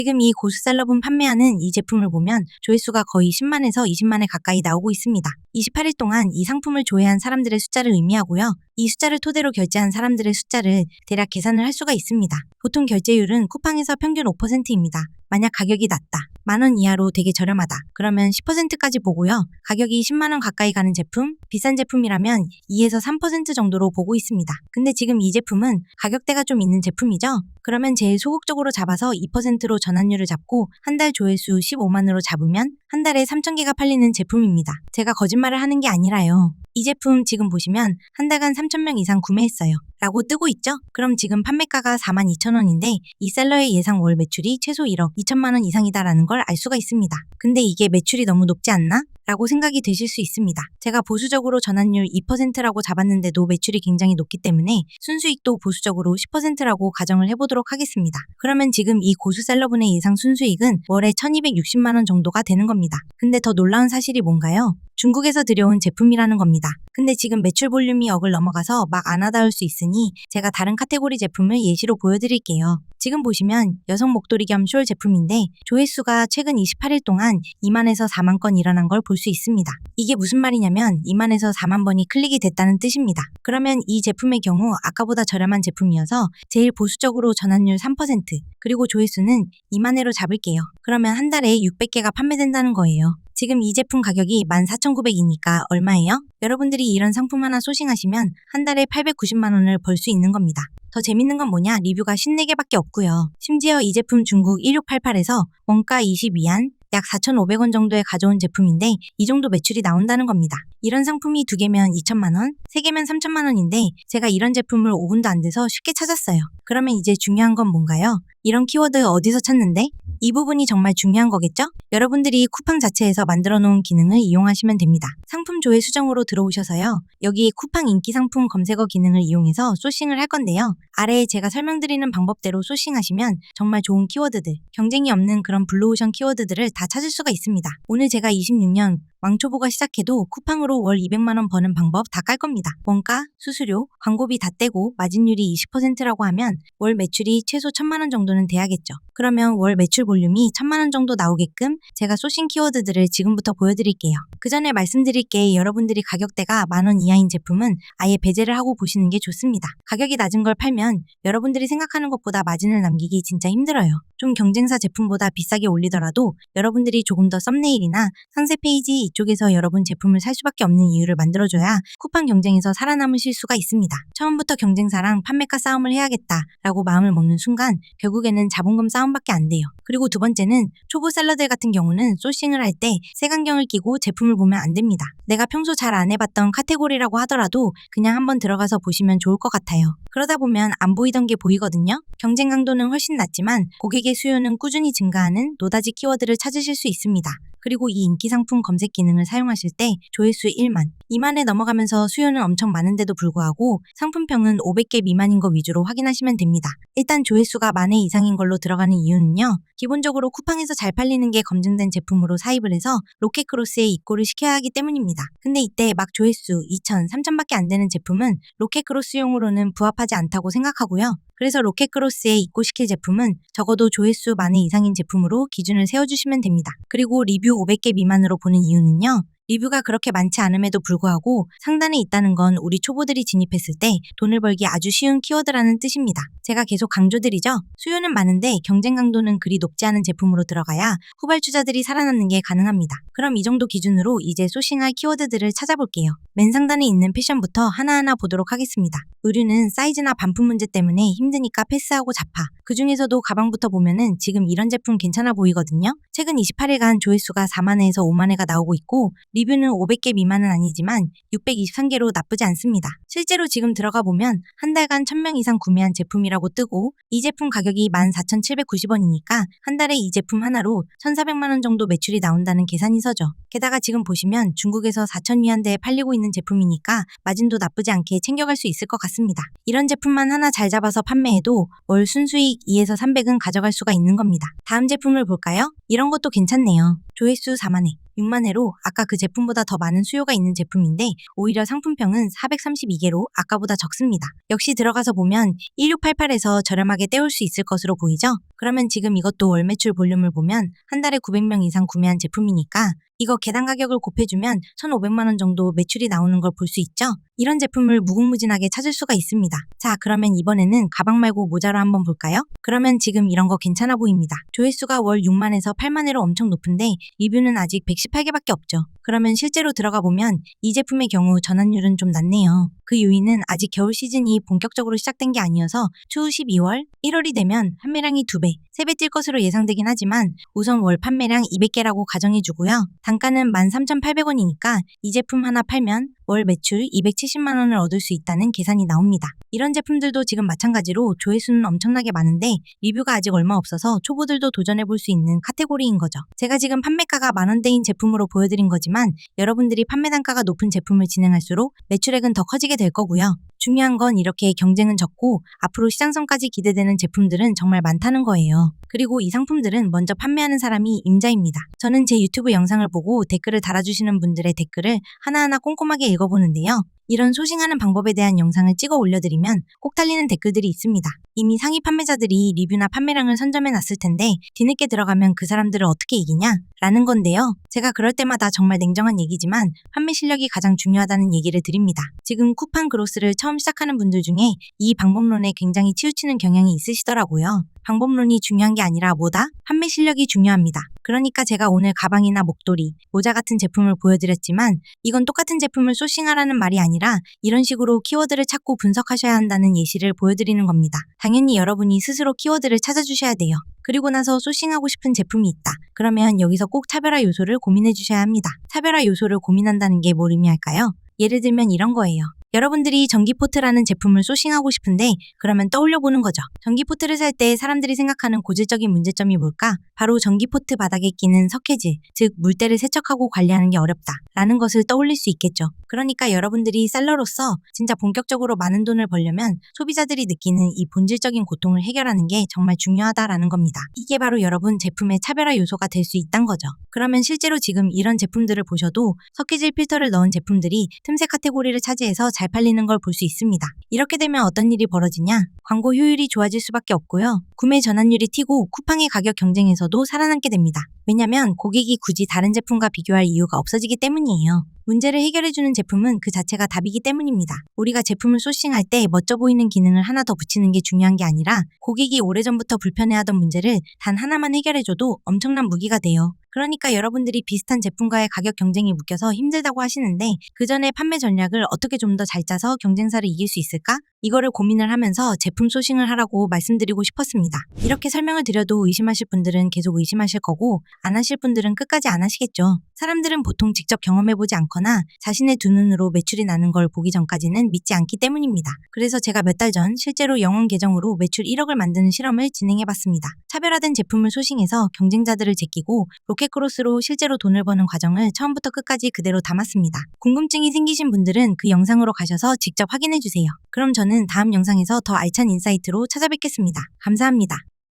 지금 이 고수셀럽은 판매하는 이 제품을 보면 조회수가 거의 10만에서 20만에 가까이 나오고 있습니다. 28일 동안 이 상품을 조회한 사람들의 숫자를 의미하고요. 이 숫자를 토대로 결제한 사람들의 숫자를 대략 계산을 할 수가 있습니다. 보통 결제율은 쿠팡에서 평균 5%입니다. 만약 가격이 낮다, 10,000원 이하로 되게 저렴하다, 그러면 10%까지 보고요. 가격이 10만원 가까이 가는 제품, 비싼 제품이라면 2에서 3% 정도로 보고 있습니다. 근데 지금 이 제품은 가격대가 좀 있는 제품이죠? 그러면 제일 소극적으로 잡아서 2%로 전환율을 잡고 한 달 조회수 15만으로 잡으면 한 달에 3,000개가 팔리는 제품입니다. 제가 거짓말을 하는 게 아니라요. 이 제품 지금 보시면 한 달간 3,000명 이상 구매했어요 라고 뜨고 있죠? 그럼 지금 판매가가 42,000원인데 이 셀러의 예상 월 매출이 최소 1억 2천만 원 이상이다라는 걸 알 수가 있습니다. 근데 이게 매출이 너무 높지 않나? 라고 생각이 드실 수 있습니다. 제가 보수적으로 전환율 2%라고 잡았는데도 매출이 굉장히 높기 때문에 순수익도 보수적으로 10%라고 가정을 해보도록 하겠습니다. 그러면 지금 이 고수셀러분의 예상 순수익은 월에 1,260만 원 정도가 되는 겁니다. 근데 더 놀라운 사실이 뭔가요? 중국에서 들여온 제품이라는 겁니다. 근데 지금 매출 볼륨이 억을 넘어가서 막 안 와닿을 수 있으니 제가 다른 카테고리 제품을 예시로 보여드릴게요. 지금 보시면 여성 목도리 겸 숄 제품인데 조회수가 최근 28일 동안 2만에서 4만 건 일어난 걸 볼 수 있습니다. 이게 무슨 말이냐면 2만에서 4만 번이 클릭이 됐다는 뜻입니다. 그러면 이 제품의 경우 아까보다 저렴한 제품이어서 제일 보수적으로 전환율 3% 그리고 조회수는 2만회로 잡을게요. 그러면 한 달에 600개가 판매된다는 거예요. 지금 이 제품 가격이 14,900이니까 얼마예요? 여러분들이 이런 상품 하나 소싱하시면 한 달에 890만 원을 벌 수 있는 겁니다. 더 재밌는 건 뭐냐? 리뷰가 14개밖에 없고요. 심지어 이 제품 중국 1688에서 원가 22안 약 4,500원 정도에 가져온 제품인데 이 정도 매출이 나온다는 겁니다. 이런 상품이 2개면 2천만 원, 3개면 3천만 원인데 제가 이런 제품을 5분도 안 돼서 쉽게 찾았어요. 그러면 이제 중요한 건 뭔가요? 이런 키워드 어디서 찾는데? 이 부분이 정말 중요한 거겠죠? 여러분들이 쿠팡 자체에서 만들어 놓은 기능을 이용하시면 됩니다. 상품 조회 수정으로 들어오셔서요. 여기 쿠팡 인기 상품 검색어 기능을 이용해서 소싱을 할 건데요. 아래에 제가 설명드리는 방법대로 소싱하시면 정말 좋은 키워드들, 경쟁이 없는 그런 블루오션 키워드들을 다 찾을 수가 있습니다. 오늘 제가 26년 왕초보가 시작해도 쿠팡으로 월 200만 원 버는 방법 다 깔 겁니다. 원가, 수수료, 광고비 다 떼고 마진율이 20%라고 하면 월 매출이 최소 1,000만 원 정도는 돼야겠죠. 그러면 월 매출 볼륨이 1,000만 원 정도 나오게끔 제가 소싱 키워드들을 지금부터 보여드릴게요. 그 전에 말씀드릴 게 여러분들이 가격대가 10,000원 이하인 제품은 아예 배제를 하고 보시는 게 좋습니다. 가격이 낮은 걸 팔면 여러분들이 생각하는 것보다 마진을 남기기 진짜 힘들어요. 좀 경쟁사 제품보다 비싸게 올리더라도 여러분들이 조금 더 썸네일이나 상세 페이지 이쪽에서 여러분 제품을 살 수밖에 없는 이유를 만들어줘야 쿠팡 경쟁에서 살아남으실 수가 있습니다. 처음부터 경쟁사랑 판매가 싸움을 해야겠다라고 마음을 먹는 순간 결국에는 자본금 싸움밖에 안 돼요. 그리고 두 번째는 초보 셀러들 같은 경우는 소싱을 할 때 색안경을 끼고 제품을 보면 안 됩니다. 내가 평소 잘 안 해봤던 카테고리라고 하더라도 그냥 한번 들어가서 보시면 좋을 것 같아요. 그러다 보면 안 보이던 게 보이거든요. 경쟁 강도는 훨씬 낮지만 고객의 수요는 꾸준히 증가하는 노다지 키워드를 찾으실 수 있습니다. 그리고 이 인기 상품 검색 기능을 사용하실 때 조회수 1만, 2만에 넘어가면서 수요는 엄청 많은데도 불구하고 상품평은 500개 미만인 거 위주로 확인하시면 됩니다. 일단 조회수가 10,000회 이상인 걸로 들어가는 이유는요. 기본적으로 쿠팡에서 잘 팔리는 게 검증된 제품으로 사입을 해서 로켓크로스에 입고를 시켜야 하기 때문입니다. 근데 이때 막 조회수 2,000, 3,000밖에 안 되는 제품은 로켓크로스용으로는 부합하지 않다고 생각하고요. 그래서 로켓크로스에 입고시킬 제품은 적어도 조회수 10,000회 이상인 제품으로 기준을 세워주시면 됩니다. 그리고 리뷰 500개 미만으로 보는 이유는요. 리뷰가 그렇게 많지 않음에도 불구하고 상단에 있다는 건 우리 초보들이 진입했을 때 돈을 벌기 아주 쉬운 키워드라는 뜻입니다. 제가 계속 강조드리죠. 수요는 많은데 경쟁 강도는 그리 높지 않은 제품으로 들어가야 후발주자들이 살아남는 게 가능합니다. 그럼 이 정도 기준으로 이제 소싱할 키워드들을 찾아볼게요. 맨 상단에 있는 패션부터 하나하나 보도록 하겠습니다. 의류는 사이즈나 반품 문제 때문에 힘드니까 패스하고 잡아. 그 중에서도 가방부터 보면은 지금 이런 제품 괜찮아 보이거든요. 최근 28일간 조회수가 4만회에서 5만회가 나오고 있고 리뷰는 500개 미만은 아니지만 623개로 나쁘지 않습니다. 실제로 지금 들어가 보면 한 달간 1,000명 이상 구매한 제품이라고 뜨고 이 제품 가격이 14,790원이니까 한 달에 이 제품 하나로 1,400만 원 정도 매출이 나온다는 계산이 서죠. 게다가 지금 보시면 중국에서 4,000위안대에 팔리고 있는 제품이니까 마진도 나쁘지 않게 챙겨갈 수 있을 것 같습니다. 이런 제품만 하나 잘 잡아서 판매해도 월 순수익 2에서 300은 가져갈 수가 있는 겁니다. 다음 제품을 볼까요? 이런 것도 괜찮네요. 조회수 4만회. 6만 회로 아까 그 제품보다 더 많은 수요가 있는 제품인데 오히려 상품평은 432개로 아까보다 적습니다. 역시 들어가서 보면 1688에서 저렴하게 때울 수 있을 것으로 보이죠? 그러면 지금 이것도 월 매출 볼륨을 보면 한 달에 900명 이상 구매한 제품이니까 이거 계단 가격을 곱해주면 1,500만 원 정도 매출이 나오는 걸 볼 수 있죠? 이런 제품을 무궁무진하게 찾을 수가 있습니다. 자, 그러면 이번에는 가방 말고 모자로 한번 볼까요? 그러면 지금 이런 거 괜찮아 보입니다. 조회수가 월 6만에서 8만 회로 엄청 높은데 리뷰는 아직 118개밖에 없죠. 그러면 실제로 들어가 보면 이 제품의 경우 전환율은 좀 낮네요. 그 요인은 아직 겨울 시즌이 본격적으로 시작된 게 아니어서 추후 12월, 1월이 되면 판매량이 2배, 3배 뛸 것으로 예상되긴 하지만 우선 월 판매량 200개라고 가정해주고요. 단가는 13,800원이니까 이 제품 하나 팔면 월 매출 270만 원을 얻을 수 있다는 계산이 나옵니다. 이런 제품들도 지금 마찬가지로 조회수는 엄청나게 많은데 리뷰가 아직 얼마 없어서 초보들도 도전해볼 수 있는 카테고리인 거죠. 제가 지금 판매가가 만원대인 제품으로 보여드린 거지만 여러분들이 판매 단가가 높은 제품을 진행할수록 매출액은 더 커지게 될 거고요. 중요한 건 이렇게 경쟁은 적고 앞으로 시장성까지 기대되는 제품들은 정말 많다는 거예요. 그리고 이 상품들은 먼저 판매하는 사람이 임자입니다. 저는 제 유튜브 영상을 보고 댓글을 달아주시는 분들의 댓글을 하나하나 꼼꼼하게 읽어보는데요. 이런 소싱하는 방법에 대한 영상을 찍어 올려드리면 꼭 달리는 댓글들이 있습니다. 이미 상위 판매자들이 리뷰나 판매량을 선점해놨을 텐데 뒤늦게 들어가면 그 사람들을 어떻게 이기냐? 라는 건데요. 제가 그럴 때마다 정말 냉정한 얘기지만 판매 실력이 가장 중요하다는 얘기를 드립니다. 지금 쿠팡 그로스를 처음 시작하는 분들 중에 이 방법론에 굉장히 치우치는 경향이 있으시더라고요. 방법론이 중요한 게 아니라 뭐다? 판매 실력이 중요합니다. 그러니까 제가 오늘 가방이나 목도리, 모자 같은 제품을 보여드렸지만 이건 똑같은 제품을 소싱하라는 말이 아니라 이런 식으로 키워드를 찾고 분석하셔야 한다는 예시를 보여드리는 겁니다. 당연히 여러분이 스스로 키워드를 찾아주셔야 돼요. 그리고 나서 소싱하고 싶은 제품이 있다. 그러면 여기서 꼭 차별화 요소를 고민해 주셔야 합니다. 차별화 요소를 고민한다는 게 뭘 의미할까요? 예를 들면 이런 거예요. 여러분들이 전기포트라는 제품을 소싱하고 싶은데 그러면 떠올려보는 거죠. 전기포트를 살 때 사람들이 생각하는 고질적인 문제점이 뭘까? 바로 전기포트 바닥에 끼는 석회질, 즉 물때를 세척하고 관리하는 게 어렵다 라는 것을 떠올릴 수 있겠죠. 그러니까 여러분들이 셀러로서 진짜 본격적으로 많은 돈을 벌려면 소비자들이 느끼는 이 본질적인 고통을 해결하는 게 정말 중요하다라는 겁니다. 이게 바로 여러분 제품의 차별화 요소가 될 수 있다는 거죠. 그러면 실제로 지금 이런 제품들을 보셔도 석회질 필터를 넣은 제품들이 틈새 카테고리를 차지해서 잘 팔리는 걸 볼 수 있습니다. 이렇게 되면 어떤 일이 벌어지냐? 광고 효율이 좋아질 수밖에 없고요. 구매 전환율이 튀고 쿠팡의 가격 경쟁에서도 살아남게 됩니다. 왜냐면 고객이 굳이 다른 제품과 비교할 이유가 없어지기 때문이에요. 문제를 해결해주는 제품은 그 자체가 답이기 때문입니다. 우리가 제품을 소싱할 때 멋져 보이는 기능을 하나 더 붙이는 게 중요한 게 아니라 고객이 오래전부터 불편해하던 문제를 단 하나만 해결해줘도 엄청난 무기가 돼요. 그러니까 여러분들이 비슷한 제품과의 가격 경쟁이 묶여서 힘들다고 하시는데 그 전에 판매 전략을 어떻게 좀 더 잘 짜서 경쟁사를 이길 수 있을까? 이거를 고민을 하면서 제품 소싱을 하라고 말씀드리고 싶었습니다. 이렇게 설명을 드려도 의심하실 분들은 계속 의심하실 거고 안 하실 분들은 끝까지 안 하시겠죠. 사람들은 보통 직접 경험해보지 않거나 자신의 두 눈으로 매출이 나는 걸 보기 전까지는 믿지 않기 때문입니다. 그래서 제가 몇 달 전 실제로 영원 계정으로 매출 1억을 만드는 실험을 진행해봤습니다. 차별화된 제품을 소싱해서 경쟁자들을 제끼고 로켓크로스로 실제로 돈을 버는 과정을 처음부터 끝까지 그대로 담았습니다. 궁금증이 생기신 분들은 그 영상으로 가셔서 직접 확인해주세요. 그럼 저는 다음 영상에서 더 알찬 인사이트로 찾아뵙겠습니다. 감사합니다.